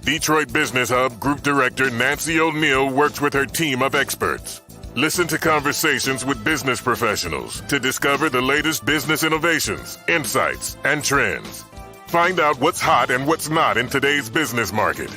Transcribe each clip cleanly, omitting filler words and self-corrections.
Detroit Business Hub Group Director Nancy O'Neill works with her team of experts. Listen to conversations with business professionals to discover the latest business innovations, insights, and trends. Find out what's hot and what's not in today's business market.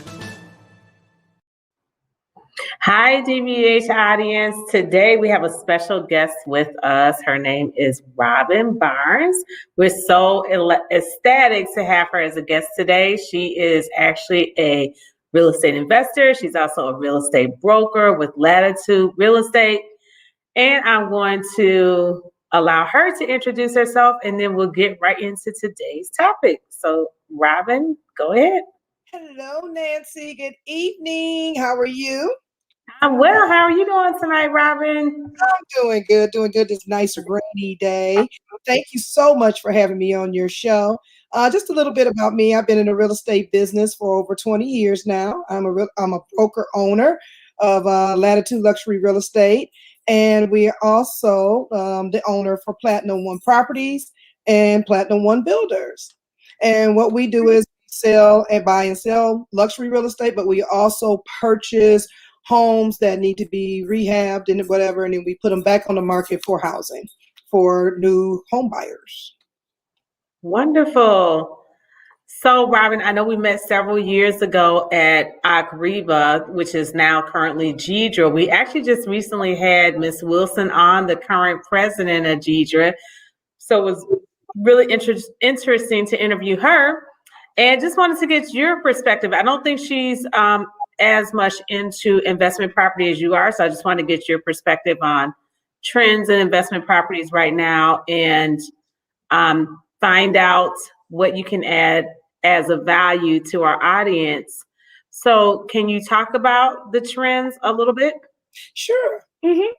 Hi, DBH audience. Today we have a special guest with us. Her name is Robin Barnes. We're so ecstatic to have her as a guest today. She is actually a real estate investor. She's also a real estate broker with Latitude Real Estate. And I'm going to allow her to introduce herself, and then we'll get right into today's topic. So, Robin, go ahead. Hello, Nancy. Good evening. How are you? I'm well. How are you doing tonight, Robin? I'm doing good. This nice rainy day. Thank you so much for having me on your show. Just a little bit about me. I've been in the real estate business for over 20 years now. I'm a broker owner of Latitude Luxury Real Estate, and we are also the owner for Platinum One Properties and Platinum One Builders. And what we do is sell and buy and sell luxury real estate, but we also purchase homes that need to be rehabbed and whatever, and then we put them back on the market for housing for new home buyers. Wonderful. So, Robin, I know we met several years ago at Agreba, which is now currently Gedra. We actually just recently had Miss Wilson on, the current president of Gedra. So it was really interesting to interview her, and just wanted to get your perspective. I don't think she's as much into investment property as you are. So I just want to get your perspective on trends in investment properties right now, and find out what you can add as a value to our audience. So can you talk about the trends a little bit? Sure.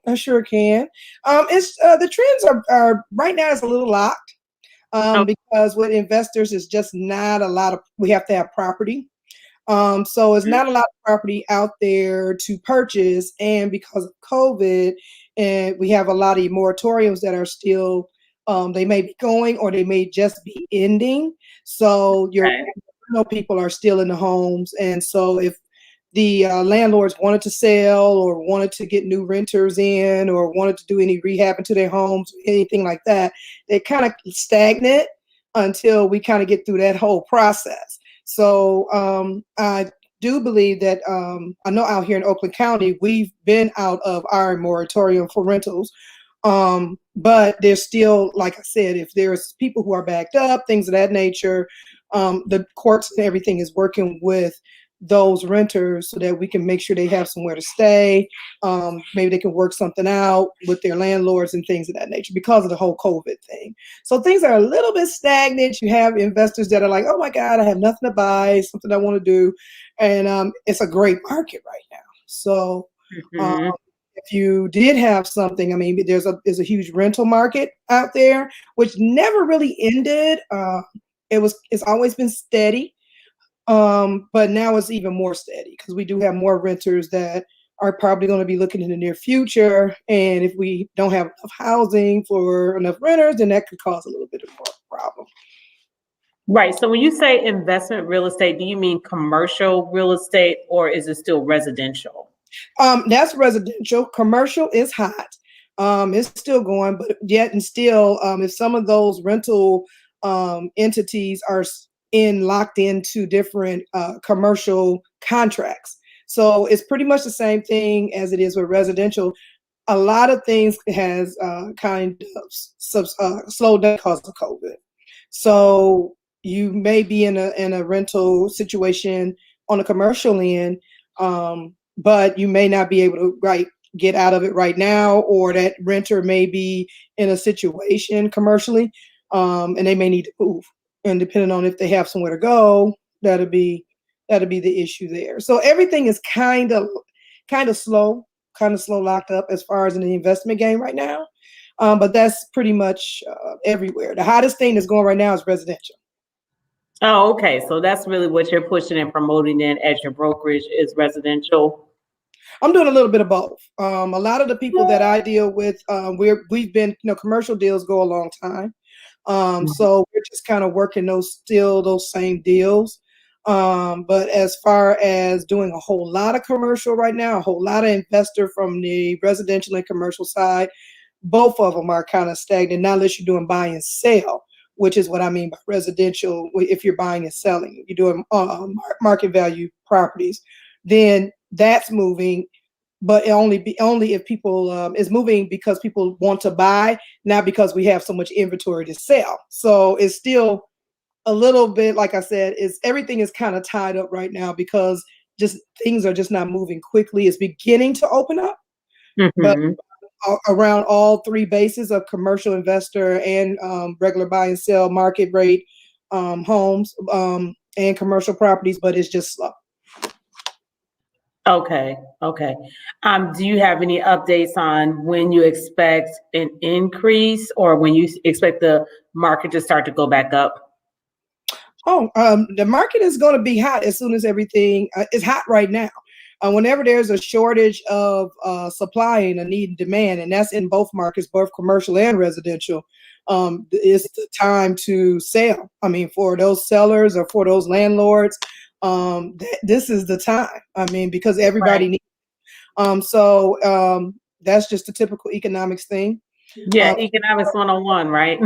I sure can. It's the trends are right now is a little locked because with investors is just not a lot of, we have to have property. So it's not a lot of property out there to purchase, and because of COVID, and we have a lot of moratoriums that are still, they may be going or they may just be ending. So people are still in the homes, and so if the landlords wanted to sell or wanted to get new renters in or wanted to do any rehab into their homes, anything like that, they're kind of stagnant until we kind of get through that whole process. So I do believe that I know out here in Oakland County, we've been out of our moratorium for rentals. But there's still, like I said, if there's people who are backed up, things of that nature, the courts and everything is working with those renters so that we can make sure they have somewhere to stay. Maybe they can work something out with their landlords and things of that nature because of the whole COVID thing. So things are a little bit stagnant. You have investors that are like, oh my God, I have nothing to buy, something I want to do. And it's a great market right now. So if you did have something, I mean, there's a huge rental market out there, which never really ended. It's always been steady. But now it's even more steady because we do have more renters that are probably going to be looking in the near future. And if we don't have enough housing for enough renters, then that could cause a little bit of a problem. Right. So when you say investment real estate, do you mean commercial real estate, or is it still residential? That's residential. Commercial is hot. It's still going, but yet and still, if some of those rental entities are locked into different commercial contracts. So it's pretty much the same thing as it is with residential. A lot of things has kind of slowed down because of COVID. So you may be in a rental situation on a commercial end, but you may not be able to get out of it right now, or that renter may be in a situation commercially, and they may need to move. And depending on if they have somewhere to go, that'll be the issue there. So everything is kind of slow locked up as far as in the investment game right now. But that's pretty much everywhere. The hottest thing that's going right now is residential. Oh, okay. So that's really what you're pushing and promoting in as your brokerage is residential. I'm doing a little bit of both. A lot of the people that I deal with, we've been, commercial deals go a long time. So we're just kind of working those same deals. But as far as doing a whole lot of commercial right now, a whole lot of investor from the residential and commercial side, both of them are kind of stagnant, not unless you're doing buy and sell, which is what I mean by residential. If you're buying and selling, you're doing market value properties, then that's moving. But only if people is moving because people want to buy, not because we have so much inventory to sell. So it's still a little bit, like I said, is everything is kind of tied up right now because just things are just not moving quickly. It's beginning to open up, but around all three bases of commercial investor and regular buy and sell market rate homes and commercial properties, but it's just slow. Okay. Do you have any updates on when you expect an increase or when you expect the market to start to go back up? The market is going to be hot as soon as everything is hot right now. Whenever there's a shortage of supply and a need and demand, and that's in both markets, both commercial and residential, it's the time to sell. I mean, for those sellers or for those landlords, this is the time. I mean, because everybody needs. So that's just a typical economics thing. Yeah, economics 101, right?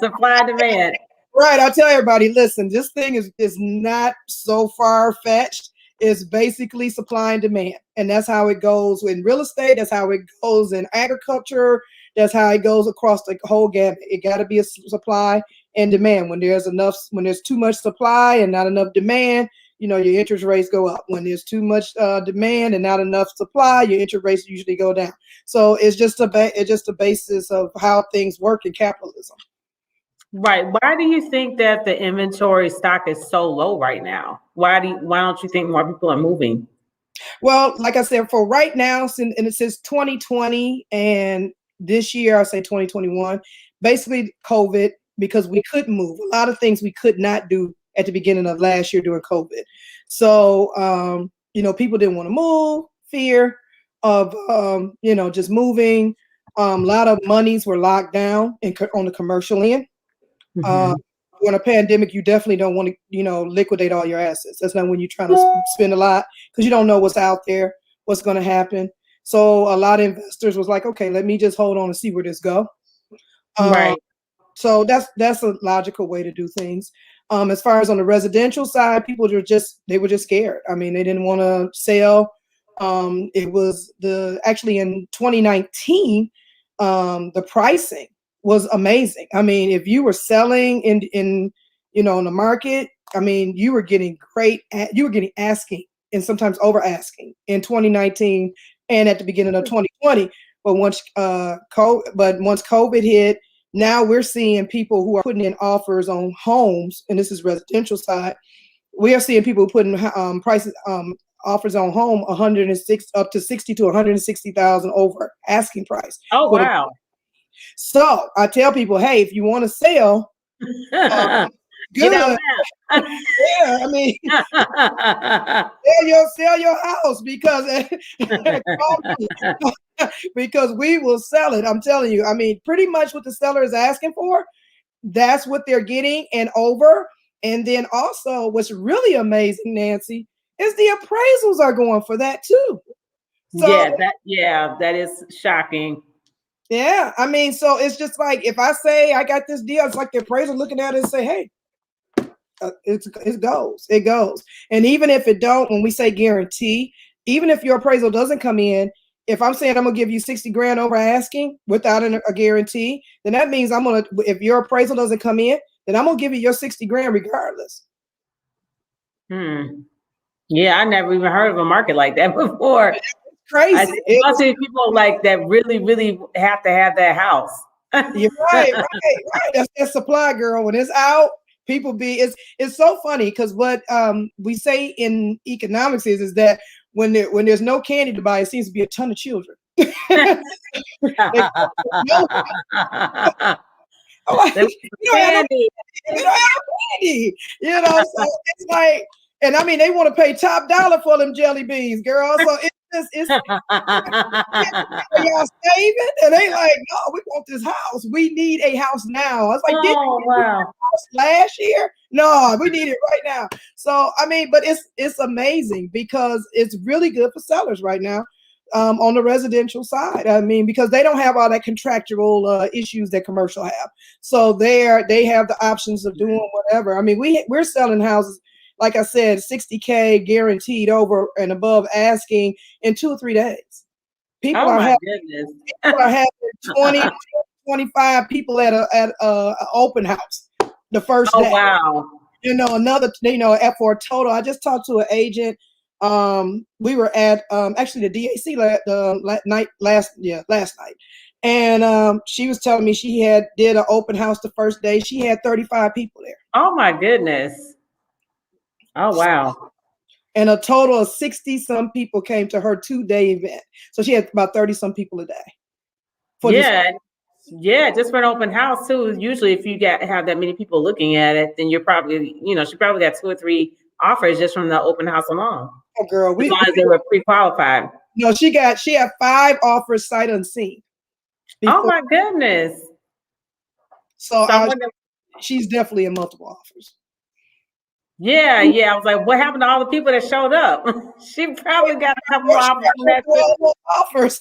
Supply and demand. Right. I tell everybody, listen, this thing is not so far-fetched. It's basically supply and demand. And that's how it goes in real estate. That's how it goes in agriculture. That's how it goes across the whole gamut. It got to be a supply and demand. When there's too much supply and not enough demand, your interest rates go up. When there's too much demand and not enough supply, your interest rates usually go down. So it's just a basis of how things work in capitalism. Right. Why do you think that the inventory stock is so low right now? Why don't you think more people are moving? Well, like I said, for right now, since 2020 and this year, I say 2021, basically COVID, because we couldn't move. A lot of things we could not do at the beginning of last year during COVID. So, people didn't want to move, fear of, just moving. A lot of monies were locked down on the commercial end. During a pandemic, you definitely don't want to, liquidate all your assets. That's not when you're trying to spend a lot because you don't know what's out there, what's going to happen. So a lot of investors was like, okay, let me just hold on and see where this go. Right. So that's a logical way to do things. As far as on the residential side, people were just scared. I mean, they didn't want to sell. It was actually in 2019, the pricing was amazing. I mean, if you were selling in the market, I mean, you were getting asking and sometimes over asking in 2019 and at the beginning of 2020. But once COVID hit, now we're seeing people who are putting in offers on homes, and this is residential side. We are seeing people putting offers on home 106 up to 60 to 160,000 over asking price. Oh wow! So I tell people, hey, if you want to sell, good. Get out now. Yeah, I mean, sell your house because we will sell it. I'm telling you. I mean, pretty much what the seller is asking for, that's what they're getting and over. And then also, what's really amazing, Nancy, is the appraisals are going for that too. So, that is shocking. Yeah, I mean, so it's just like if I say I got this deal, it's like the appraiser looking at it and say, "Hey, it goes." And even if it don't, when we say guarantee, even if your appraisal doesn't come in, if I'm saying I'm gonna give you 60 grand over asking without a guarantee, then that means if your appraisal doesn't come in, then I'm gonna give you your 60 grand regardless. Yeah, I never even heard of a market like that before. Crazy. I see people like that really, really have to have that house. You're right. That's that supply, girl. When it's out, it's so funny because what we say in economics is that when there's no candy to buy, it seems to be a ton of children. Candy. So it's like, and I mean, they want to pay top dollar for them jelly beans, girl. So it's are y'all saving? And they like, no, we want this house. We need a house now. I was like, did you get a house last year? No, we need it right now. So, I mean, but it's amazing because it's really good for sellers right now on the residential side. I mean, because they don't have all that contractual issues that commercial have. So they have the options of doing whatever. I mean, we're selling houses, like I said, 60K guaranteed over and above asking in 2 or 3 days. People are having 20, 25 people at a open house the first day. Oh, wow. For a total, I just talked to an agent. We were at actually the DAC last night, and she was telling me she did an open house the first day. She had 35 people there. Oh my goodness! Oh wow! And a total of 60 some people came to her 2-day event. So she had about 30 some people a day. Yeah, just for an open house too. Usually, if you have that many people looking at it, then you're probably, she probably got 2 or 3 offers just from the open house alone. Oh, girl, as long as they were pre-qualified. No, she had 5 offers sight unseen. Oh my goodness! So she's definitely in multiple offers. Yeah. I was like, what happened to all the people that showed up? She probably got a couple more offers.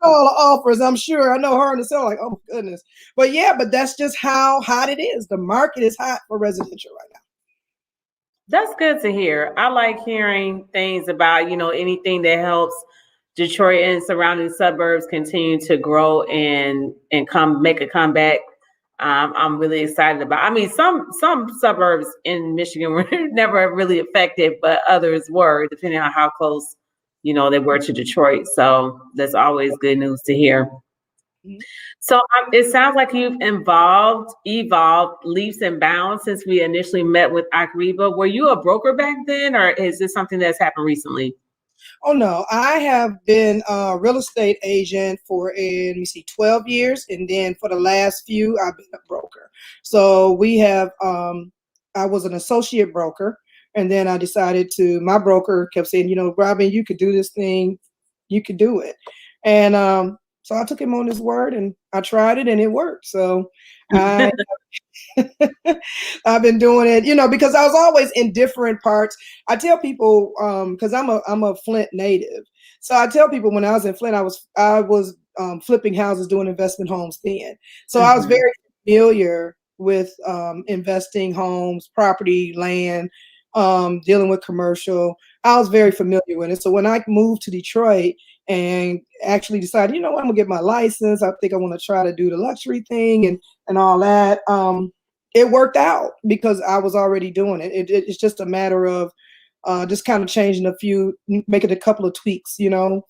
All the offers, I'm sure. I know her and the seller like, oh goodness. But that's just how hot it is. The market is hot for residential right now. That's good to hear. I like hearing things about, anything that helps Detroit and surrounding suburbs continue to grow and make a comeback. I'm really excited about. I mean, some suburbs in Michigan were never really affected, but others were, depending on how close, they were to Detroit. So that's always good news to hear. Mm-hmm. So it sounds like you've evolved leaps and bounds since we initially met with Akriba. Were you a broker back then, or is this something that's happened recently? Oh, no, I have been a real estate agent for 12 years. And then for the last few, I've been a broker. So we have, I was an associate broker. And then I decided my broker kept saying, Robin, you could do this thing. You could do it. And so I took him on his word and I tried it and it worked. So I've been doing it, because I was always in different parts. I tell people, because I'm a Flint native. So I tell people when I was in Flint, I was flipping houses, doing investment homes then. So I was very familiar with investing homes, property, land, dealing with commercial. I was very familiar with it. So when I moved to Detroit and actually decided, I'm gonna get my license. I think I want to try to do the luxury thing and all that. It worked out because I was already doing it. It's just a matter of just kind of making a couple of tweaks,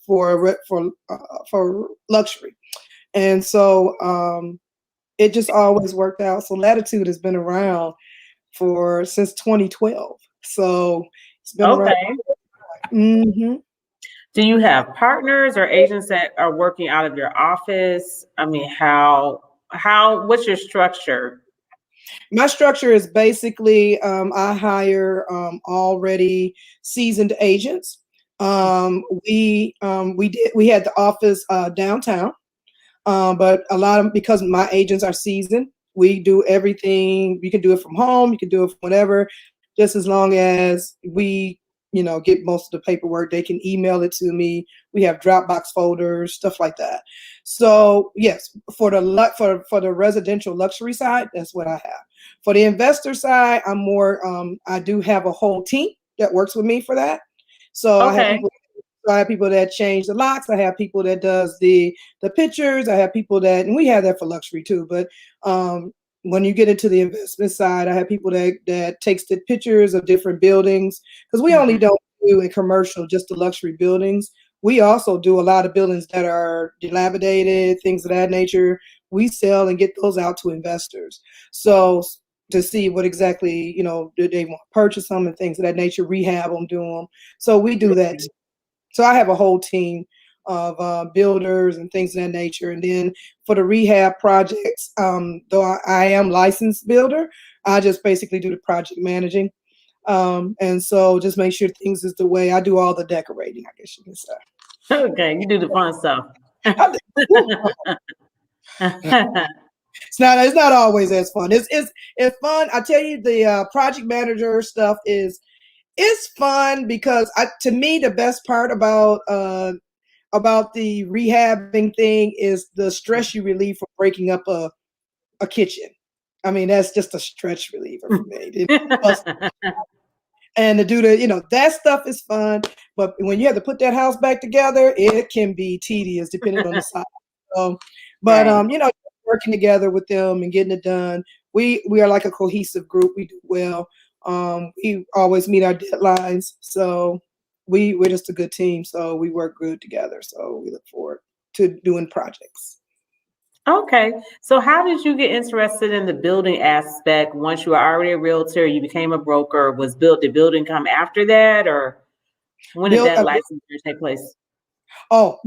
for luxury. And so it just always worked out. So Latitude has been around since 2012. So it's been around. Mm-hmm. Do you have partners or agents that are working out of your office? I mean, what's your structure? My structure is basically I hire already seasoned agents. We had the office downtown, but because my agents are seasoned, we do everything. You can do it from home. You can do it from whatever, just as long as we get most of the paperwork. They can email it to me. We have Dropbox folders, stuff like that. So yes, for the residential luxury side, that's what I have. For the investor side, I'm more. I do have a whole team that works with me for that. So I have people that change the locks. I have people that does the pictures. I have people and we have that for luxury too. But when you get into the investment side, I have people that takes the pictures of different buildings, because we only don't do in commercial just the luxury buildings. We also do a lot of buildings that are dilapidated, things of that nature. We sell and get those out to investors. So to see what exactly, do they want to purchase them and things of that nature, rehab them, do them. So we do that. So I have a whole team of builders and things of that nature. And then for the rehab projects, though I am licensed builder, I just basically do the project managing. And so just make sure things is the way. I do all the decorating, I guess you can say. Okay, you do the fun stuff. It's not always as fun. It's fun. I tell you, the project manager stuff is fun because to me the best part about the rehabbing thing is the stress you relieve from breaking up a kitchen. I mean, that's just a stress reliever for me. And to do that stuff is fun. But when you have to put that house back together, it can be tedious depending on the size. But Right. working together with them and getting it done, we are like a cohesive group. We do well. We always meet our deadlines. So we're just a good team. So we work good together. So we look forward to doing projects. Okay. So how did you get interested in the building aspect once you were already a realtor, you became a broker, did building come after that, or when did Build, that licensure take place?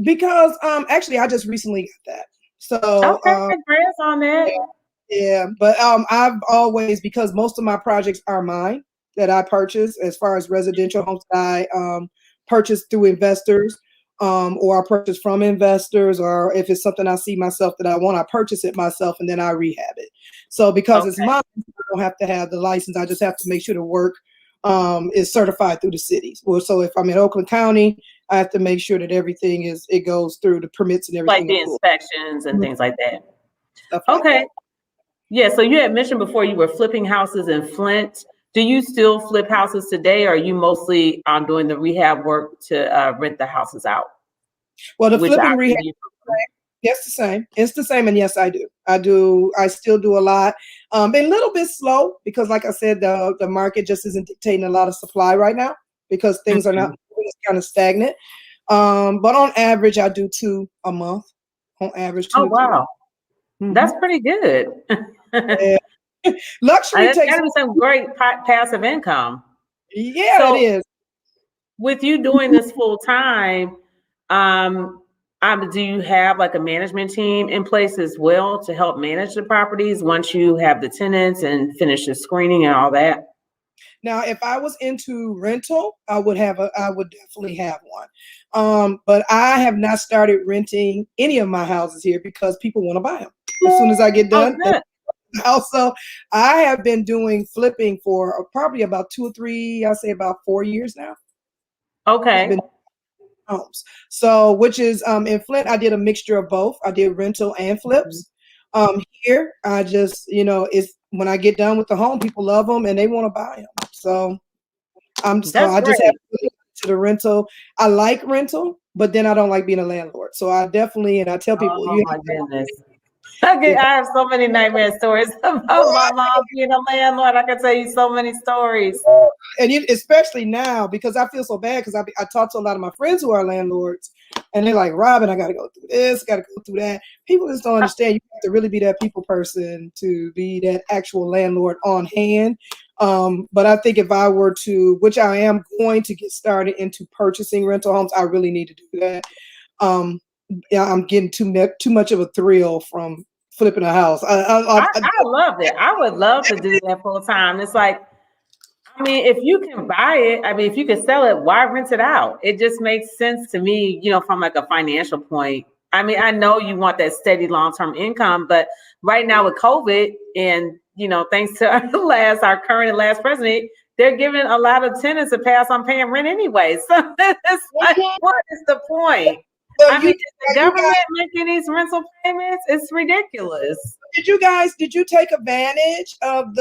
because actually I just recently got that. So Okay, congrats on that. yeah, but I've always, because most of my projects are mine that I purchase as far as residential homes that I purchase through investors, or I purchase from investors, or if it's something I see myself that I want, I purchase it myself and then I rehab it. So because it's Okay. mine, I don't have to have the license. I just have to make sure the work is certified through the cities. Well, so if I'm in Oakland County, I have to make sure that it goes through the permits and Like everything. the inspections and things like that. Stuff like Okay. that. Yeah, so you had mentioned before you were flipping houses in Flint. Do you still flip houses today, or are you mostly doing the rehab work to rent the houses out? Well, the Which flipping option rehab, do you prefer? yes, the same. It's the same, and yes, I do. I still do a lot. Been a little bit slow because, like I said, the market just isn't dictating a lot of supply right now because things are not, Mhm. it's kind of stagnant. But on average, I do 2 a month. On average, Oh, 2 to 3. wow. That's pretty good. Yeah. Luxury That's takes, gotta be some great passive income. yeah, it So is. with you doing this full time, um, do you have like a management team in place as well to help manage the properties once you have the tenants and finish the screening and all that? Now, if I was into rental, I would definitely have one. But I have not started renting any of my houses here because people want to buy them as soon as I get Oh, done. good. Also, I have been doing flipping for probably about 2 or 3, I'll say about 4 years now. I've Okay. been homes. So, which is in Flint, I did a mixture of both. I did rental and Mhm. flips. Here, I just, it's when I get done with the home, people love them and they want to buy them. So That's I just have great. to the rental. I like rental, but then I don't like being a landlord. So I definitely, and I tell people, Oh you my have goodness. Okay, if I have so many nightmare stories about my mom being a landlord. I can tell you so many stories. and especially now because I feel so bad because I talk to a lot of my friends who are landlords, and they're like, Robin, I got to go through this, got to go through that. People just don't understand. You have to really be that people person to be that actual landlord on hand. But I think if I were to, which I am going to get started into purchasing rental homes, I really need to do that. Yeah, I'm getting too much of a thrill from flipping a house. I love it. I would love to do that full time. It's like, I mean, if you can buy it, I mean, if you can sell it, why rent it out? It just makes sense to me, from like a financial point. I mean, I know you want that steady long-term income, but right now with COVID and, thanks to our current and last president, they're giving a lot of tenants a pass on paying rent anyway. So it's like, what is the point? Well, I mean, you, is the government making these rental payments? It's ridiculous. did you take advantage of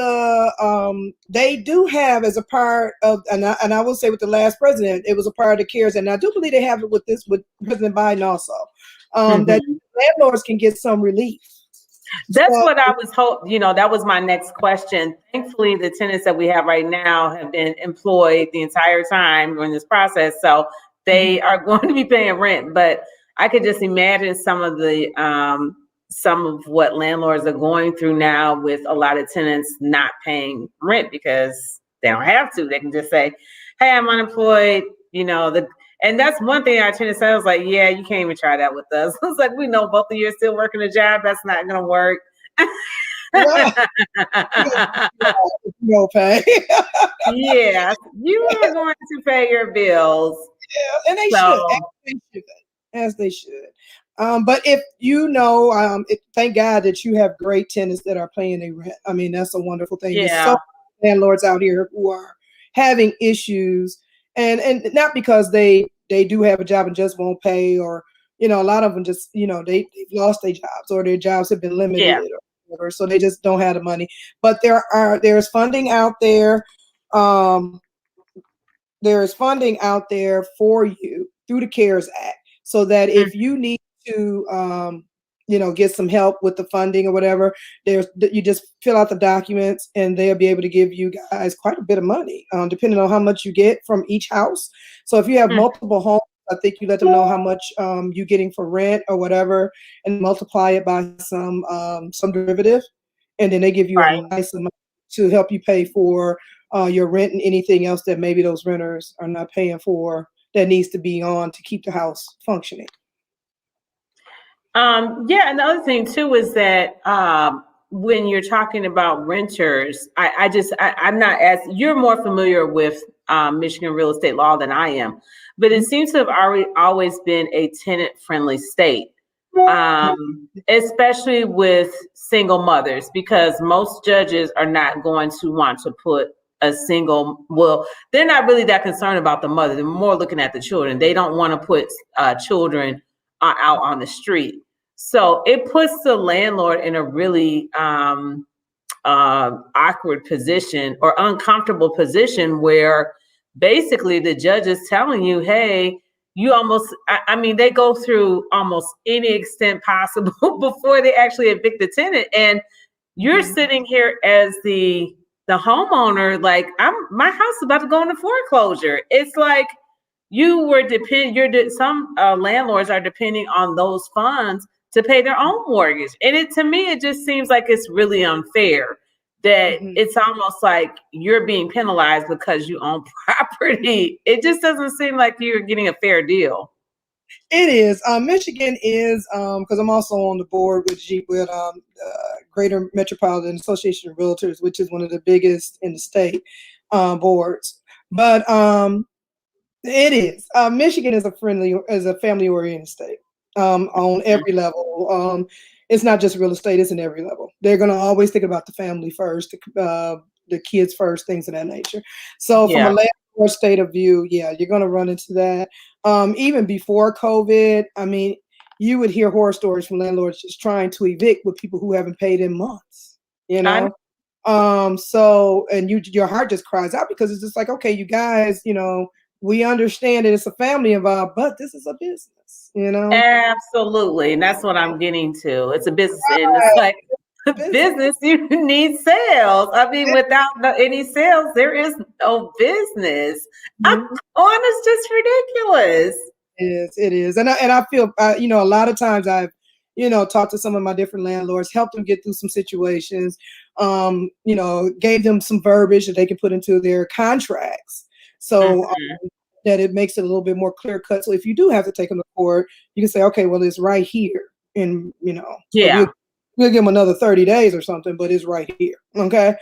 they do have as a part of, and I will say with the last president, it was a part of the CARES, and I do believe they have it with President Biden also, that Mhm. landlords can get some relief. That's So, what I was that was my next question. Thankfully, the tenants that we have right now have been employed the entire time during this process. So they are going to be paying rent, but I could just imagine some of what landlords are going through now with a lot of tenants not paying rent because they don't have to. They can just say, "Hey, I'm unemployed," and that's one thing our tenant said. I was like, "Yeah, you can't even try that with us." It's like, we know both of you are still working a job. That's not going to work. well, you'll pay. Yeah, you are going to pay your bills. Yeah, and they should, So, as they should. But if thank God that you have great tenants that are paying their rent. I mean, that's a wonderful thing. There's so many landlords out here who are having issues, and not because they do have a job and just won't pay, or a lot of them just they've lost their jobs, or their jobs have been limited, or whatever, so they just don't have the money. But there's funding out there. There is funding out there for you through the CARES Act, so that if you need to get some help with the funding or whatever, you just fill out the documents and they'll be able to give you guys quite a bit of money, depending on how much you get from each house. So if you have multiple homes, I think you let them know how much you're getting for rent or whatever, and multiply it by some derivative, and then they give you a nice amount to help you pay for your rent and anything else that maybe those renters are not paying for that needs to be on to keep the house functioning. Another thing too is that when you're talking about renters, I'm not as, you're more familiar with Michigan real estate law than I am, but it seems to have always been a tenant-friendly state, especially with single mothers, because most judges are not going to want to put they're not really that concerned about the mother. They're more looking at the children. They don't want to put children out on the street. So it puts the landlord in a really awkward position or uncomfortable position, where basically the judge is telling you, hey, you almost, they go through almost any extent possible before they actually evict the tenant. And you're sitting here as the homeowner, like, my house is about to go into foreclosure. It's like some landlords are depending on those funds to pay their own mortgage. And to me, it just seems like it's really unfair that it's almost like you're being penalized because you own property. It just doesn't seem like you're getting a fair deal. It is. Michigan is, because I'm also on the board with Greater Metropolitan Association of Realtors, which is one of the biggest in the state boards. But it is. Michigan is a family-oriented state on every level. It's not just real estate; it's in every level. They're going to always think about the family first, the kids first, things of that nature. So from a landlord state of view, you're going to run into that. Even before COVID, you would hear horror stories from landlords just trying to evict with people who haven't paid in months, so, and your heart just cries out, because it's just like, okay, you guys, we understand that it's a family involved, but this is a business, Absolutely. And that's what I'm getting to. It's a business. Right. And it's like business, you need sales. Without any sales, there is no business. It's just ridiculous. It is. And I feel, a lot of times I've, talked to some of my different landlords, helped them get through some situations, gave them some verbiage that they can put into their contracts. So that it makes it a little bit more clear cut. So if you do have to take them to court, you can say, okay, well, it's right here. And, we'll give them another 30 days or something, but it's right here. Okay.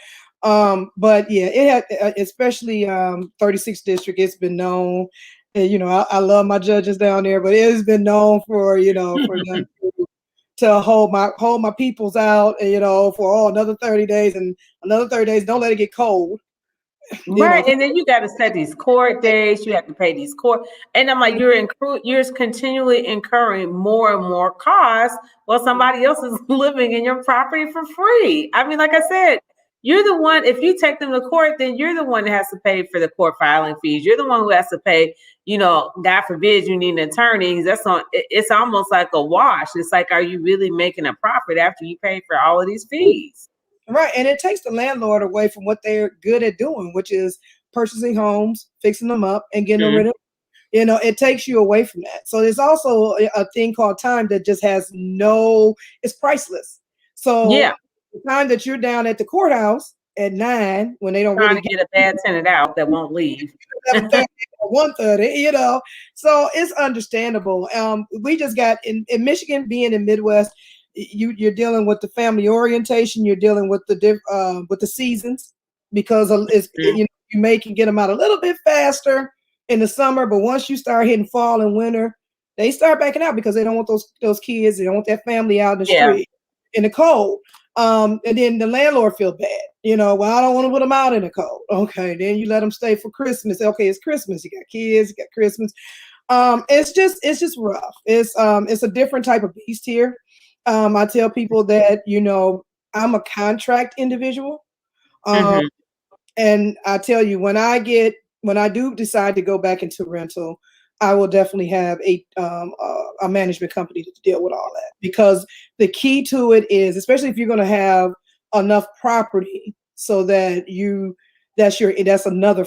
But it had, especially 36th district, it's been known. And, I love my judges down there, but it has been known for, for them to hold my peoples out, and, for another 30 days and another 30 days. Don't let it get cold. Right. And then you got to set these court days. You have to pay these court. And I'm like, you're continually incurring more and more costs while somebody else is living in your property for free. Like I said, you're the one, if you take them to court, then you're the one that has to pay for the court filing fees. You're the one who has to pay, God forbid you need an attorney. It's almost like a wash. It's like, are you really making a profit after you pay for all of these fees? Right. And it takes the landlord away from what they're good at doing, which is purchasing homes, fixing them up, and getting rid of them. It takes you away from that. So there's also a thing called time that just it's priceless. So the time that you're down at the courthouse at 9, when they don't really get a bad tenant out that won't leave. 1:30, so it's understandable. We just got in Michigan, being in Midwest, you're dealing with the family orientation. You're dealing with the seasons, because you may can get them out a little bit faster in the summer, but once you start hitting fall and winter, they start backing out because they don't want those kids, they don't want that family out in the street in the cold. And then the landlord feel bad, well, I don't want to put them out in the cold. Okay, then you let them stay for Christmas. Okay, it's Christmas. You got kids, you got Christmas. It's just rough. It's a different type of beast here. I tell people that, I'm a contract individual. And I tell you, when I do decide to go back into rental, I will definitely have a management company to deal with all that, because the key to it is, especially if you're going to have enough property so that that's another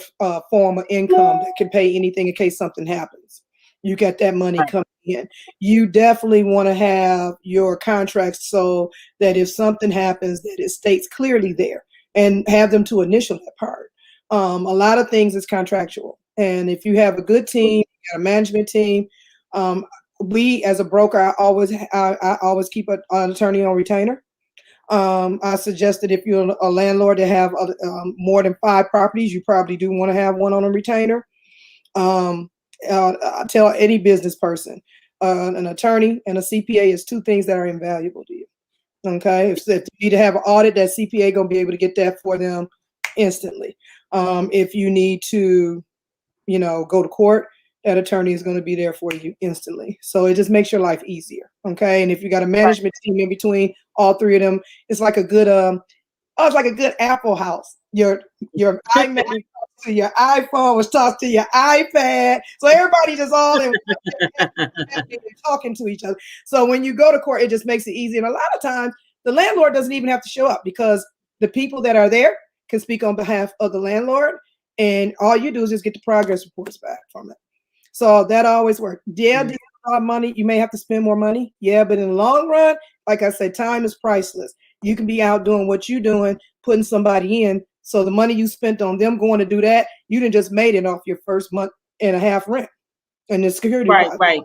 form of income that can pay anything in case something happens. You got that money coming in. You definitely want to have your contracts so that if something happens, that it states clearly there, and have them to initial that part. A lot of things is contractual. And if you have a good team, you got a management team, we as a broker, I always keep an attorney on retainer. I suggest that if you're a landlord that have more than 5 properties, you probably do want to have one on a retainer. I tell any business person, an attorney and a CPA is 2 things that are invaluable to you. Okay, if you need to have an audit, that CPA gonna be able to get that for them instantly. If you need to, go to court, that attorney is going to be there for you instantly. So it just makes your life easier. Okay. And if you got a management team in between all 3 of them, it's like a good, it's like a good Apple house. Your iMac talks to your iPhone, which talks to your iPad. So everybody just all in talking to each other. So when you go to court, it just makes it easy. And a lot of times the landlord doesn't even have to show up, because the people that are there can speak on behalf of the landlord. And all you do is just get the progress reports back from it. So that always works. Yeah, there's a lot of money. You may have to spend more money. Yeah, but in the long run, like I said, time is priceless. You can be out doing what you're doing, putting somebody in. So the money you spent on them going to do that, you done just made it off your first month and a half rent and the security. Right.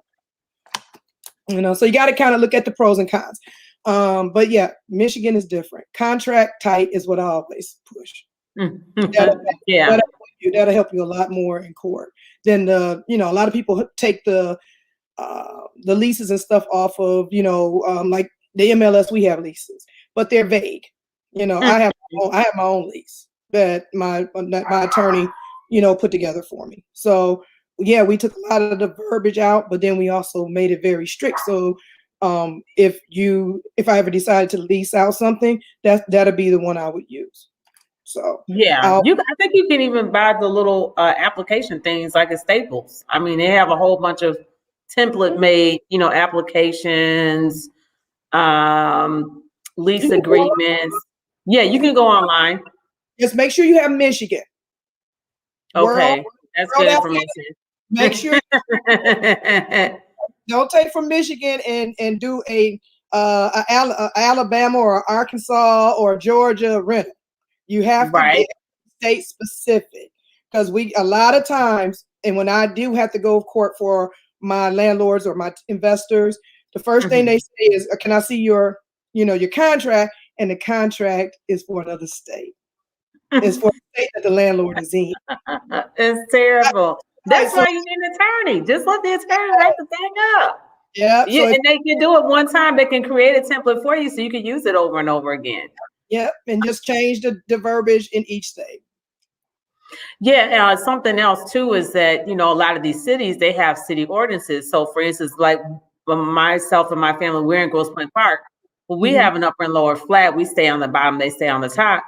So you got to kind of look at the pros and cons. But yeah, Michigan is different. Contract tight is what I always push. That'll help you a lot more in court than a lot of people take the leases and stuff off of, like the MLS, we have leases, but they're vague. I have my own lease that my attorney, put together for me. So yeah, we took a lot of the verbiage out, but then we also made it very strict. So if I ever decided to lease out something, that'll be the one I would use. So yeah, I think you can even buy the little application things like at Staples. I mean, they have a whole bunch of template made, applications, lease agreements. Yeah, you can go online. Just make sure you have Michigan. Okay, that's good information. Make sure don't take from Michigan and do a Alabama or Arkansas or Georgia rental. You have to get state specific, because a lot of times, and when I do have to go to court for my landlords or my investors, the first thing they say is, "Can I see your contract?" And the contract is for another state. It's for the state that the landlord is in. It's terrible. That's why you need an attorney. Just let the attorney write the thing up. Yeah. And they can do it one time. They can create a template for you so you can use it over and over again. Yep, and just change the verbiage in each state. Yeah, something else too is that, a lot of these cities, they have city ordinances. So for instance, like myself and my family, we're in Grosse Pointe Park. Well, we have an upper and lower flat. We stay on the bottom, they stay on the top.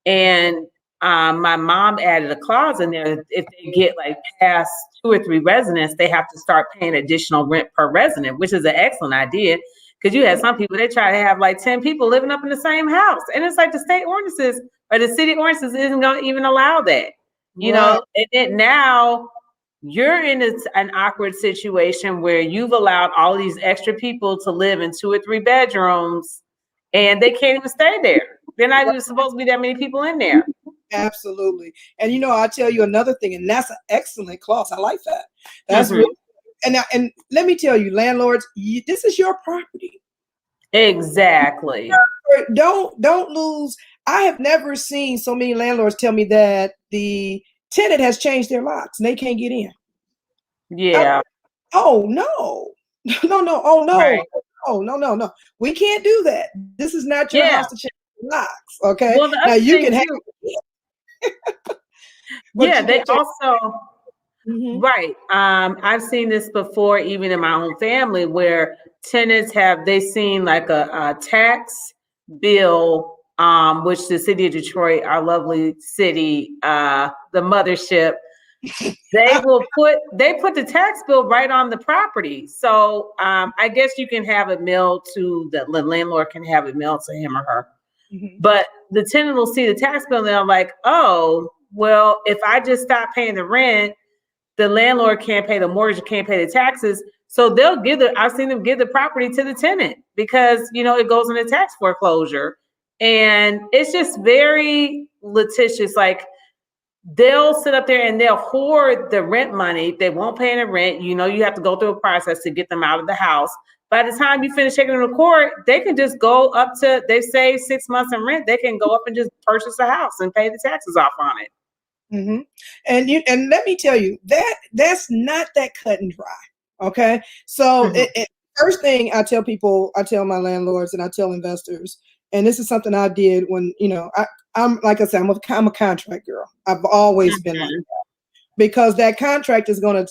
And my mom added a clause in there. If they get like past 2 or 3 residents, they have to start paying additional rent per resident, which is an excellent idea. Because you had some people, they try to have like 10 people living up in the same house. And it's like the state ordinances or the city ordinances isn't going to even allow that. And now you're in an awkward situation where you've allowed all these extra people to live in 2 or 3 bedrooms and they can't even stay there. They're not even supposed to be that many people in there. Absolutely. And I'll tell you another thing, and that's an excellent clause. I like that. That's really. And let me tell you, landlords, this is your property. Exactly. Don't lose. I have never seen so many landlords tell me that the tenant has changed their locks and they can't get in. Yeah. Oh no. No. Oh no. Right. Oh no. We can't do that. This is not your Yeah. house to change the locks. Okay. Well, the Now other you thing can have too, but yeah, you they can't change. also, Mhm. right. I've seen this before, even in my own family, where tenants they've seen like a tax bill, which the city of Detroit, our lovely city, the mothership, they put the tax bill right on the property. So I guess you can have it mailed to the landlord can have it mailed to him or her. Mhm. But the tenant will see the tax bill and they're like, oh, well, if I just stop paying the rent, the landlord can't pay the mortgage, can't pay the taxes. So I've seen them give the property to the tenant because, it goes into tax foreclosure. And it's just very litigious. Like, they'll sit up there and they'll hoard the rent money. They won't pay any rent. You have to go through a process to get them out of the house. By the time you finish taking them to court, they can just go up to, they save 6 months in rent. They can go up and just purchase a house and pay the taxes off on it. Mm-hmm. And let me tell you that's not that cut and dry. Okay, so first thing I tell people, I tell my landlords and I tell investors, and this is something I did when I'm like I said, I'm a contract girl. I've always been like that because that contract is going to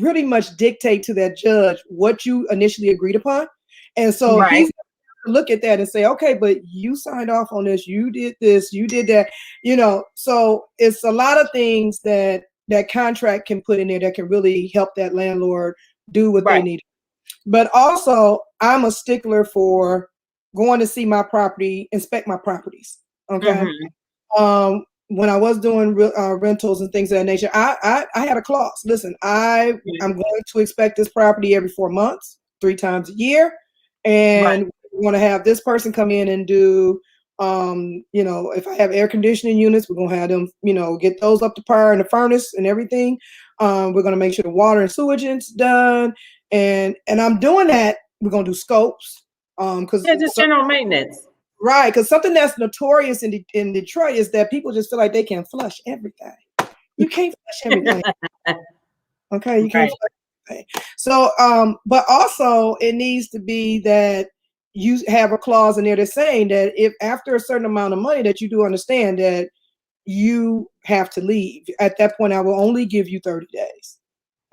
pretty much dictate to that judge what you initially agreed upon, and so Right. he's look at that and say, okay, but you signed off on this, you did this, you did that, so it's a lot of things that contract can put in there that can really help that landlord do what they need. But also, I'm a stickler for going to see my property, inspect my properties. Okay. When I was doing rentals and things of that nature, I had a clause. Listen, I'm going to inspect this property every 4 months, 3 times a year, and we're going to have this person come in and do, if I have air conditioning units, we're going to have them, get those up to par in the furnace and everything. We're going to make sure the water and sewage is done, and I'm doing that. We're going to do scopes, because just general maintenance. Right, because something that's notorious in Detroit is that people just feel like they can flush everything. You can't flush everything. Okay, you can't flush everything. So, but also it needs to be that you have a clause in there that's saying that if after a certain amount of money that you do understand that you have to leave. At that point, I will only give you 30 days.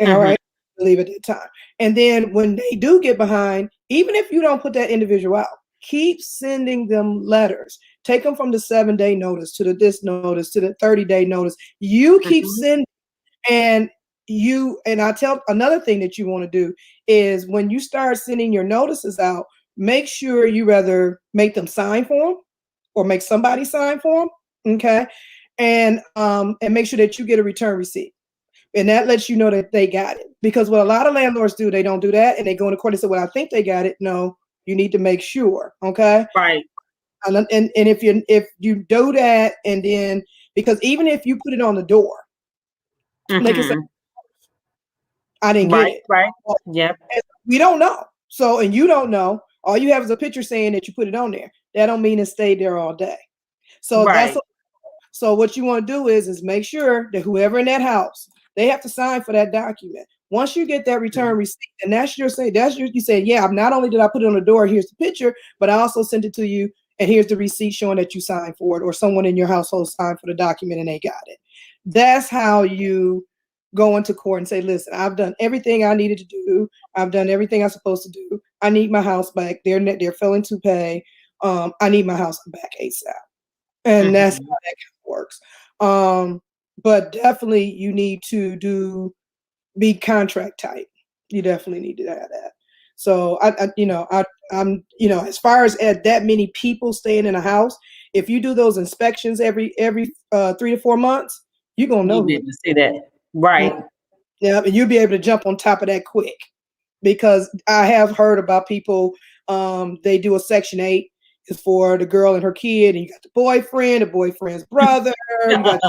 All right, leave at that time. And then when they do get behind, even if you don't put that individual out, keep sending them letters. Take them from the 7-day notice to the this notice to the 30-day notice. You keep sending, and I tell another thing that you want to do is when you start sending your notices out, make sure you rather make them sign for them or make somebody sign for them. Okay, and make sure that you get a return receipt. And that lets you know that they got it. Because what a lot of landlords do, they don't do that, and they go into court and say, well, I think they got it. No, you need to make sure. Okay. Right. And if you do that, and then, because even if you put it on the door, they can say, I didn't get it. Right. Well, yep. We don't know. So, and you don't know. All you have is a picture saying that you put it on there. That don't mean it stayed there all day. So so what you want to do is make sure that whoever in that house, they have to sign for that document. Once you get that return receipt, and you say, yeah, not only did I put it on the door, here's the picture, but I also sent it to you, and here's the receipt showing that you signed for it, or someone in your household signed for the document and they got it. That's how you go into court and say, listen, I've done everything I needed to do. I've done everything I'm supposed to do. I need my house back. They're failing to pay. I need my house back ASAP. And that's how that works. But definitely you need to be contract type. You definitely need to have that. So I'm as far as that many people staying in a house, if you do those inspections every 3 to 4 months, you're gonna know. You need to see that. Right. Yeah, and you'll be able to jump on top of that quick. Because I have heard about people, they do a Section 8. It's for the girl and her kid, and you got the boyfriend's brother, you got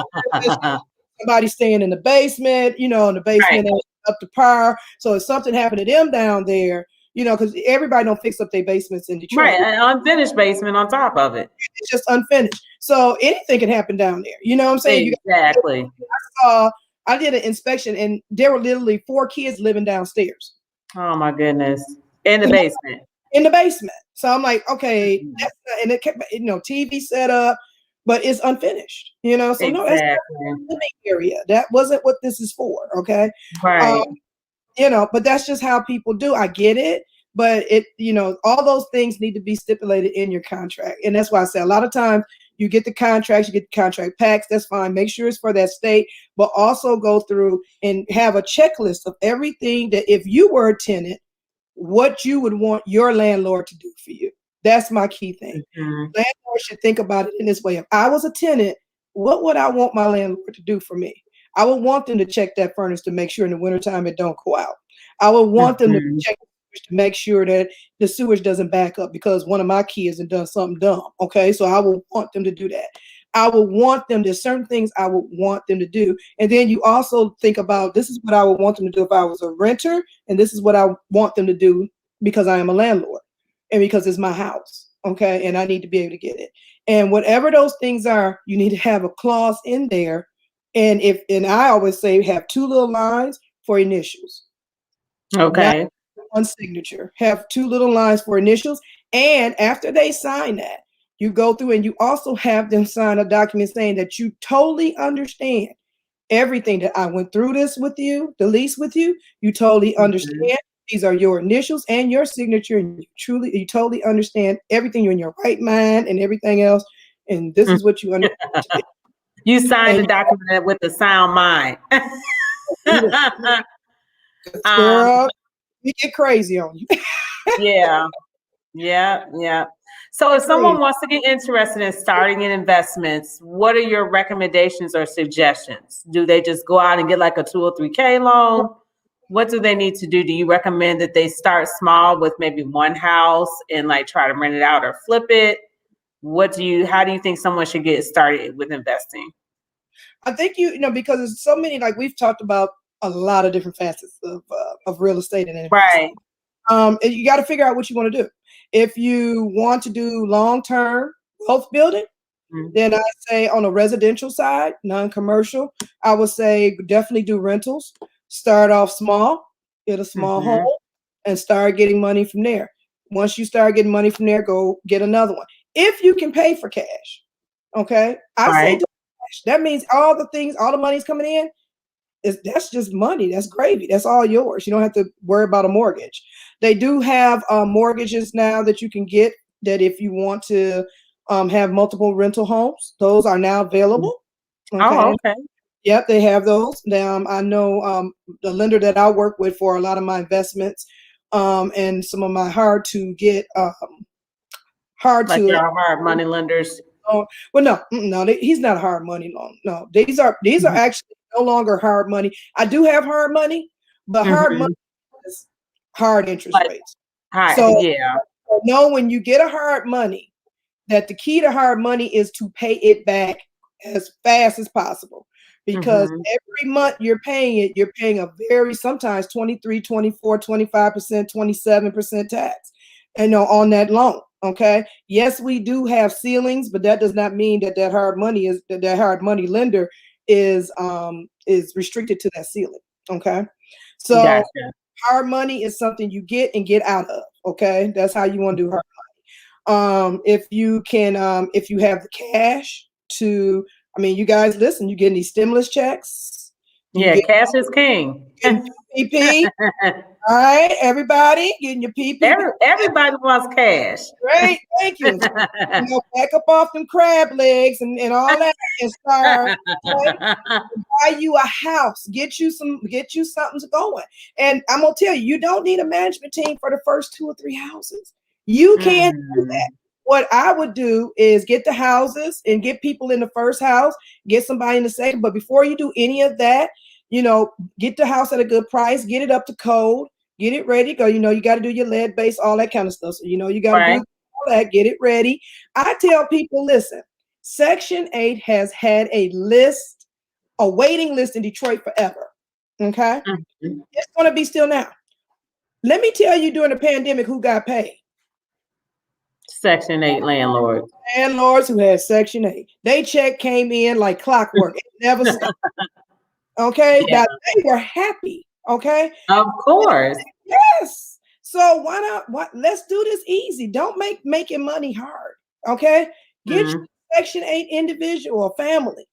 somebody staying in the basement, in the basement up to par. So if something happened to them down there, because everybody don't fix up their basements in Detroit. Right, an unfinished basement on top of it. It's just unfinished. So anything can happen down there. You know what I'm saying? Exactly. I did an inspection, and there were literally 4 kids living downstairs. Oh my goodness. In the basement. In the basement. So I'm like, okay, and it kept, TV set up, but it's unfinished, so no, that's not the living area. That wasn't what this is for. Okay. Right. But that's just how people do. I get it. But all those things need to be stipulated in your contract. And that's why I say a lot of times you get the contracts, you get the contract packs, that's fine. Make sure it's for that state, but also go through and have a checklist of everything that if you were a tenant, what you would want your landlord to do for you. That's my key thing. Landlords should think about it in this way. If I was a tenant, what would I want my landlord to do for me? I would want them to check that furnace to make sure in the wintertime it don't go out. I would want them to check to make sure that the sewage doesn't back up because one of my kids has done something dumb. Okay, so I would want them to do that. I would want them, there's certain things I would want them to do. And then you also think about, this is what I would want them to do if I was a renter, and this is what I want them to do because I am a landlord and because it's my house. Okay, and I need to be able to get it. And whatever those things are, you need to have a clause in there. And I always say have 2 little lines for initials. Okay. Not one signature. Have 2 little lines for initials. And after they sign that, you go through and you also have them sign a document saying that you totally understand everything that I went through this with you, the lease with you. You totally understand. These are your initials and your signature. And you totally understand everything. You're in your right mind and everything else. And this is what you understand. You signed the document with a sound mind. Girl, we get crazy on you. Yeah. So if someone wants to get interested in starting in investments, what are your recommendations or suggestions? Do they just go out and get like a 2 or 3K loan? What do they need to do? Do you recommend that they start small with maybe one house and like try to rent it out or flip it? How do you think someone should get started with investing? I think because there's so many, like we've talked about a lot of different facets of real estate and investment. Right. And you got to figure out what you want to do. If you want to do long-term wealth building, then I say on a residential side, non-commercial, I would say definitely do rentals. Start off small, get a small home, and start getting money from there. Once you start getting money from there, go get another one. If you can pay for cash, okay? I say do cash. That means all the money's coming in. That's just money. That's gravy. That's all yours. You don't have to worry about a mortgage. They do have mortgages now that you can get that if you want to have multiple rental homes. Those are now available. Okay. Oh, okay. Yep, they have those. Now I know the lender that I work with for a lot of my investments and some of my hard money lenders. Oh, well, no, he's not a hard money loan. No, these are actually no longer hard money. I do have hard money, but hard money is hard interest rates. So know when you get a hard money, that the key to hard money is to pay it back as fast as possible. Because every month you're paying a very sometimes 23, 24, 25%, 27% tax, on that loan. Okay. Yes, we do have ceilings, but that does not mean that hard money lender is restricted to that ceiling. Okay. So gotcha. Hard money is something you get and get out of. Okay. That's how you want to do hard money. If you have the cash to, you guys listen, you're getting these stimulus checks. Cash is king. PP. All right, everybody getting your PP. Everybody wants cash. Great, thank you. Back up off them crab legs and all that and start buy you a house. Get you something going. And I'm gonna tell you, you don't need a management team for the first 2 or 3 houses. You can do that. What I would do is get the houses and get people in the first house, get somebody in the second. But before you do any of that, get the house at a good price, get it up to code, get it ready. Go, you got to do your lead base, all that kind of stuff. So, you got to do all that, get it ready. I tell people, listen, Section 8 has had a waiting list in Detroit forever. Okay. It's going to be still now. Let me tell you, during the pandemic, who got paid? Section 8 landlords. Landlords who had Section 8. They check came in like clockwork. It never stopped. Okay. Now they were happy. Okay. Of course. Yes. So why not? Let's do this easy. Don't make making money hard. Okay. Get your Section 8 individual or family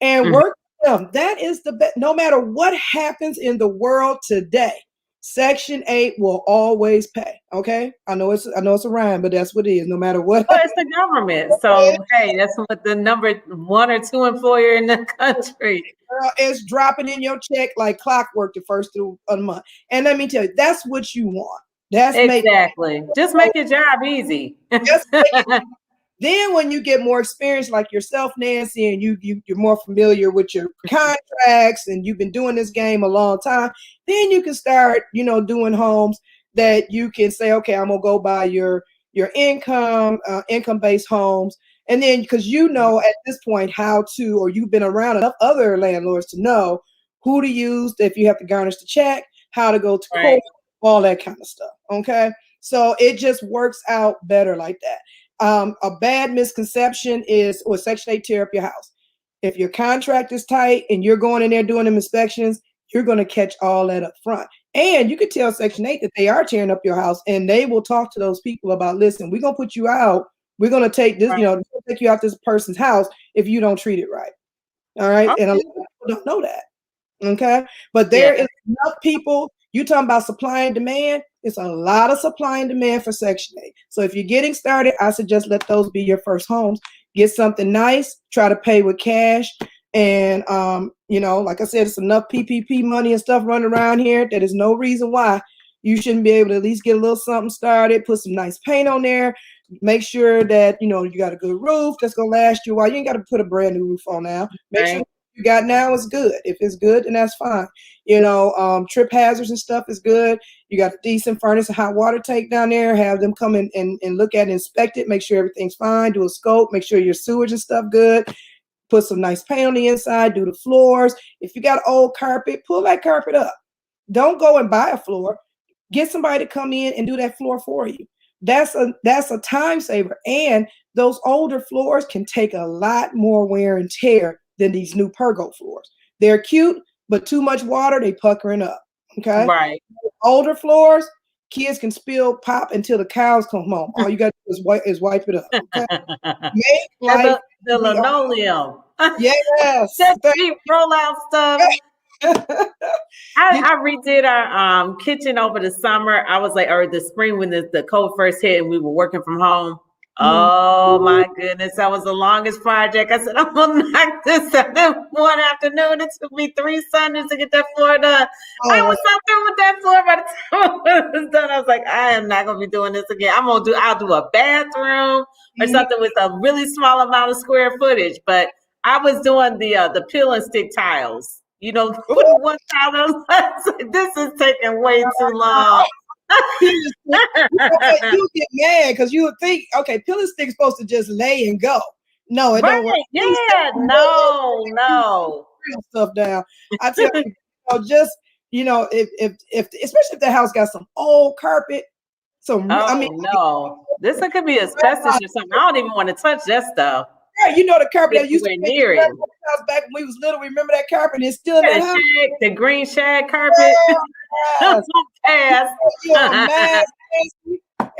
and work with them. That is the best. No matter what happens in the world today, Section 8 will always pay. Okay. I know it's a rhyme, but that's what it is. No matter what. Well, it's the government. So hey, that's what the number 1 or 2 employer in the country. Girl, it's dropping in your check like clockwork the first of the month. And let me tell you, that's what you want. That's exactly. Just make your job easy. Then when you get more experience like yourself, Nancy, and you're more familiar with your contracts and you've been doing this game a long time, then you can start, doing homes that you can say, okay, I'm gonna go by your income-based homes. And then because at this point how to, or you've been around enough other landlords to know who to use if you have to garnish the check, how to go to court, all that kind of stuff. Okay. So it just works out better like that. A bad misconception is, Section 8 tear up your house. If your contract is tight and you're going in there doing them inspections, you're going to catch all that up front. And you could tell Section 8 that they are tearing up your house, and they will talk to those people about, listen, we're going to put you out. We're going to take this, take you out this person's house if you don't treat it right. All right. Okay. And a lot of people don't know that. Okay. But there is enough people. You talking about supply and demand. It's a lot of supply and demand for Section 8. So if you're getting started, I suggest let those be your first homes. Get something nice, try to pay with cash. And, like I said, it's enough PPP money and stuff running around here. That is no reason why you shouldn't be able to at least get a little something started, put some nice paint on there. Make sure that, you got a good roof that's going to last you a while. You ain't got to put a brand new roof on now. Make sure you got now is good. If it's good, then that's fine. Trip hazards and stuff is good. You got a decent furnace and hot water tank down there. Have them come in and look at it, inspect it, make sure everything's fine. Do a scope, make sure your sewage and stuff good. Put some nice paint on the inside. Do the floors. If you got old carpet, pull that carpet up. Don't go and buy a floor. Get somebody to come in and do that floor for you. That's a time saver. And those older floors can take a lot more wear and tear than these new Pergo floors. They're cute, but too much water, they puckering up. Okay. Right. Older floors, kids can spill pop until the cows come home. All you got to do is wipe it up. Okay? Make the linoleum. Yes. Just roll out stuff. I redid our kitchen over the summer. I was like, or the spring when the cold first hit and we were working from home. Oh my goodness, that was the longest project. I said, I'm gonna knock this out in one afternoon. It took me 3 Sundays to get that floor done. I was so through with that floor by the time it was done. I was like, I am not gonna be doing this again. I'll do a bathroom or something with a really small amount of square footage. But I was doing the peel and stick tiles. Putting one tile on. This is taking way too long. You get mad because you would think, okay, peel and stick's supposed to just lay and go. No, it don't work. Yeah, no. Stuff down. I tell you, if especially if the house got some old carpet. No, this could be asbestos or something. I don't even want to touch that stuff. Yeah, the carpet that used to be near it. Back when we was little, remember that carpet? It's still in house. The green shag carpet. Yes.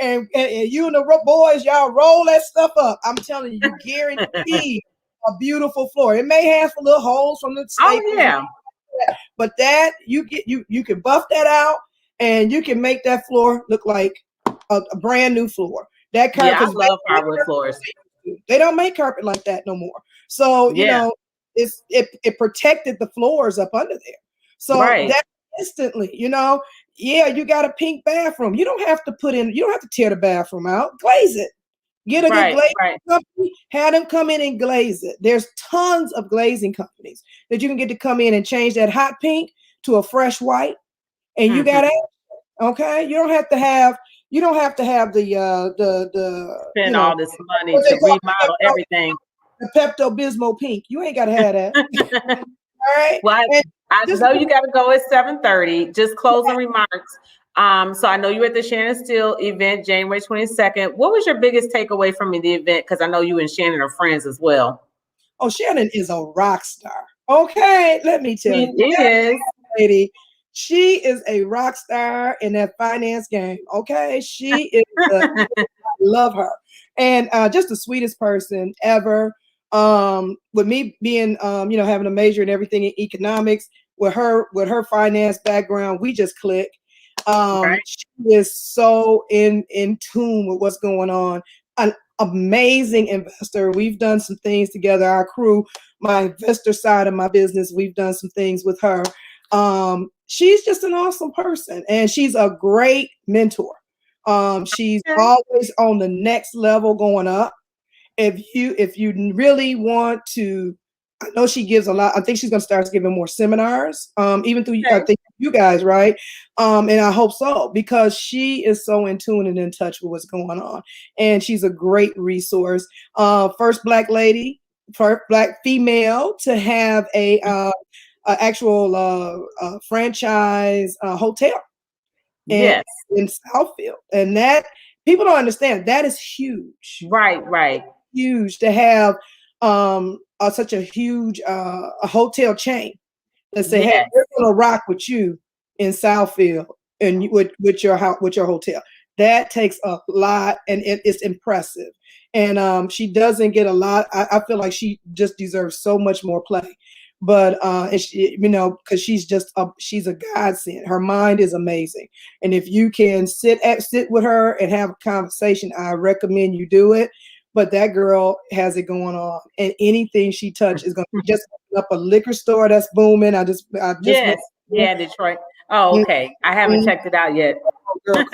And you and the boys, y'all roll that stuff up. I'm telling you, guarantee a beautiful floor. It may have some little holes from the staples. Oh yeah. But that you can buff that out and you can make that floor look like a brand new floor. That carpet. Yeah, I love hardwood floors. They don't make carpet like that no more. So it protected the floors up under there. So that instantly, you got a pink bathroom. You don't have to tear the bathroom out. Glaze it. Get a good glazing company. Have them come in and glaze it. There's tons of glazing companies that you can get to come in and change that hot pink to a fresh white, and you got it. Okay, you don't have to have the spend all this money to remodel everything. The Pepto-Bismol pink. You ain't got to have that. All right. Well, I know you got to go at 7:30. Just closing remarks. So I know you were at the Shannon Steel event, January 22nd. What was your biggest takeaway from the event? Because I know you and Shannon are friends as well. Oh, Shannon is a rock star. Okay, let me tell you. She is. Lady, She is a rock star in that finance game. Okay, she is. I love her, and just the sweetest person ever. With me being, having a major in everything in economics, with her finance background, we just click. Right. She is so in tune with what's going on. An amazing investor. We've done some things together. Our crew, my investor side of my business, we've done some things with her. She's just an awesome person, and she's a great mentor. She's always on the next level going up. If you really want to, I know she gives a lot. I think she's going to start giving more seminars, even through I think you guys, right? And I hope so, because she is so in tune and in touch with what's going on, and she's a great resource. First Black lady, first Black female to have a actual franchise hotel in Southfield, and that people don't understand. That is huge. Right. Huge to have such a huge a hotel chain that say, hey, we're gonna rock with you in Southfield and with your hotel. That takes a lot, and it's impressive. And she doesn't get a lot. I feel like she just deserves so much more play. But and she, because she's a godsend. Her mind is amazing, and if you can sit with her and have a conversation, I recommend you do it. But that girl has it going on, and anything she touches is going to just open up a liquor store that's booming. I just Detroit. Oh, okay. I haven't checked it out yet. Girl,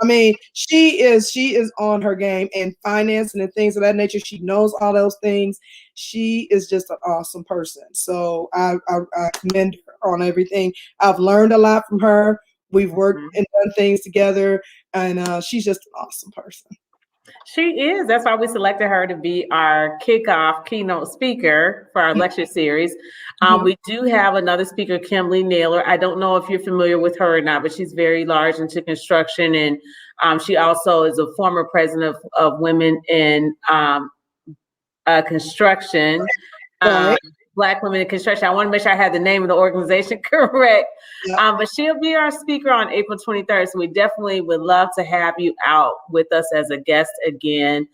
I mean, she is on her game, and financing and things of that nature. She knows all those things. She is just an awesome person. So I commend her on everything. I've learned a lot from her. We've worked and done things together, and she's just an awesome person. She is. That's why we selected her to be our kickoff keynote speaker for our lecture series. We do have another speaker, Kimberly Naylor. I don't know if you're familiar with her or not, but she's very large into construction, and she also is a former president of Women in Construction. Black Women in Construction. I want to make sure I have the name of the organization correct. But she'll be our speaker on April 23rd. So we definitely would love to have you out with us as a guest again.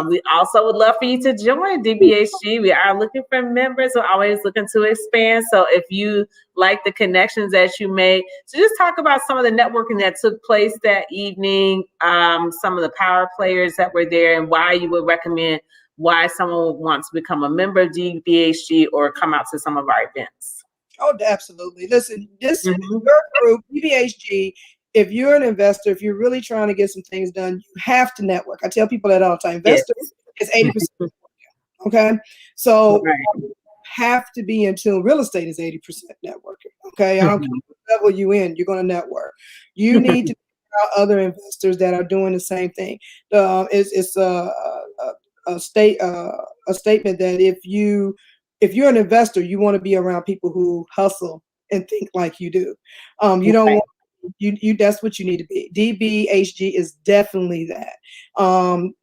We also would love for you to join DBHG. We are looking for members. We're always looking to expand. So if you like the connections that you made, so just talk about some of the networking that took place that evening, some of the power players that were there, and why you would recommend why someone would want to become a member of DBHG or come out to some of our events. Oh, absolutely. Listen, this your group, DBHG, if you're an investor, if you're really trying to get some things done, you have to network. I tell people that all the time. Investors is 80%. Okay. So you have to be in tune. Real estate is 80% networking. Okay. I don't care what level you in, you're going to network. You need to figure out other investors that are doing the same thing. It's a statement that if you're an investor, you want to be around people who hustle and think like you do. You don't want you that's what you need to be. DBHG is definitely that.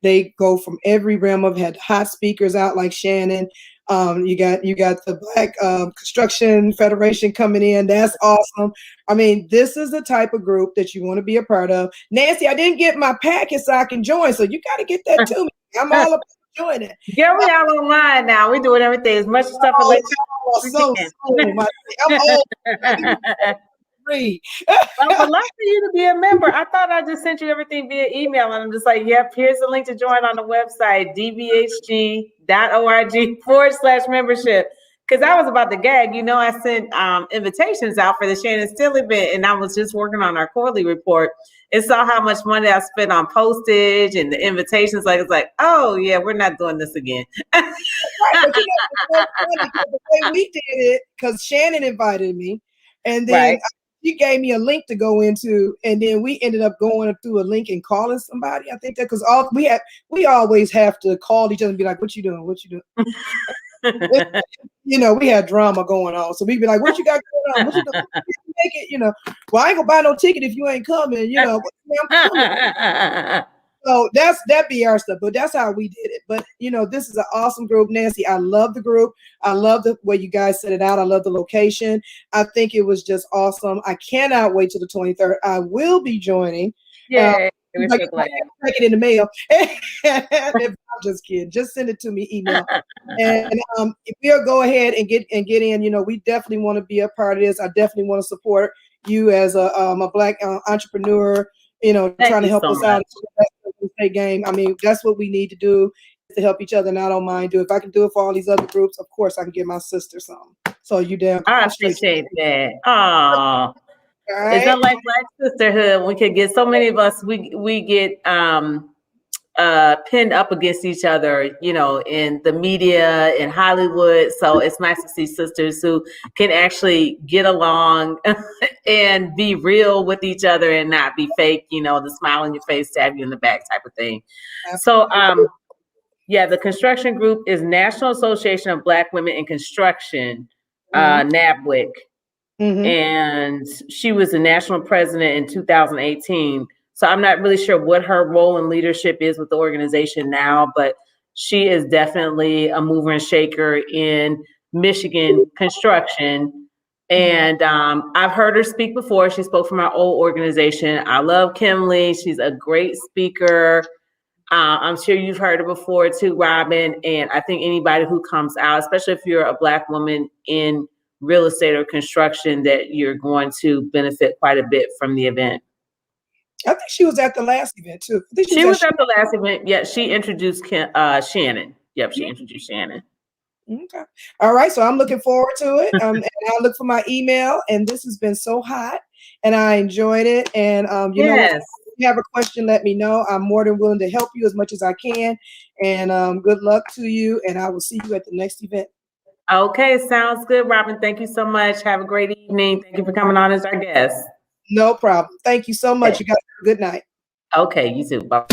They go from every realm. I've had hot speakers out like Shannon. You got the Black Construction Federation coming in. That's awesome. I mean, this is the type of group that you want to be a part of. Nancy, I didn't get my packet so I can join, so you got to get that to me. I'm all about joining. Yeah, we are online now. We're doing everything. As much stuff I'm old. I would love for you to be a member. I thought I just sent you everything via email, and I'm just like, yep, here's the link to join on the website, dbhg.org/membership. Because I was about to gag. I sent invitations out for the Shannon Steel event, and I was just working on our quarterly report and saw how much money I spent on postage and the invitations. It's like, oh yeah, we're not doing this again. Right, but the way we did it, because Shannon invited me, and then she gave me a link to go into, and then we ended up going through a link and calling somebody. I think that because we always have to call each other and be like, "What you doing? What you doing?" We had drama going on, so we'd be like, "What you got going on? What you doing? Make it, well, I ain't gonna buy no ticket if you ain't coming." I'm coming. So that be our stuff, but that's how we did it. But this is an awesome group, Nancy. I love the group. I love the way you guys set it out. I love the location. I think it was just awesome. I cannot wait till the 23rd. I will be joining. Yeah, we're like, so glad. take it in the mail. I'm just kidding. Just send it to me, email. And if we'll go ahead and get in, we definitely want to be a part of this. I definitely want to support you as a Black entrepreneur. Trying to help us out in the game. I mean, that's what we need to do to help each other. And I don't mind do. If I can do it for all these other groups, of course I can give my sister some. So you damn. I appreciate that. Oh, right. It's not like Black sisterhood. We could get so many of us. We get pinned up against each other, in the media, in Hollywood. So it's nice to see sisters who can actually get along and be real with each other and not be fake, the smile on your face, stab you in the back type of thing. So, the construction group is National Association of Black Women in Construction, NABWIC. And she was the national president in 2018. So I'm not really sure what her role in leadership is with the organization now, but she is definitely a mover and shaker in Michigan construction. And I've heard her speak before. She spoke from our old organization. I love Kimley. She's a great speaker. I'm sure you've heard her before too, Robin. And I think anybody who comes out, especially if you're a Black woman in real estate or construction, that you're going to benefit quite a bit from the event. I think she was at the last event too. She was at the last event. Yeah, she introduced Shannon. Yep, she introduced Shannon. Okay. All right. So I'm looking forward to it. And I'll look for my email. And this has been so hot, and I enjoyed it. And if you have a question, let me know. I'm more than willing to help you as much as I can. And good luck to you. And I will see you at the next event. Okay, sounds good, Robin. Thank you so much. Have a great evening. Thank you for coming on as our guest. No problem. Thank you so much. You guys have a good night. Okay, you too. Bye.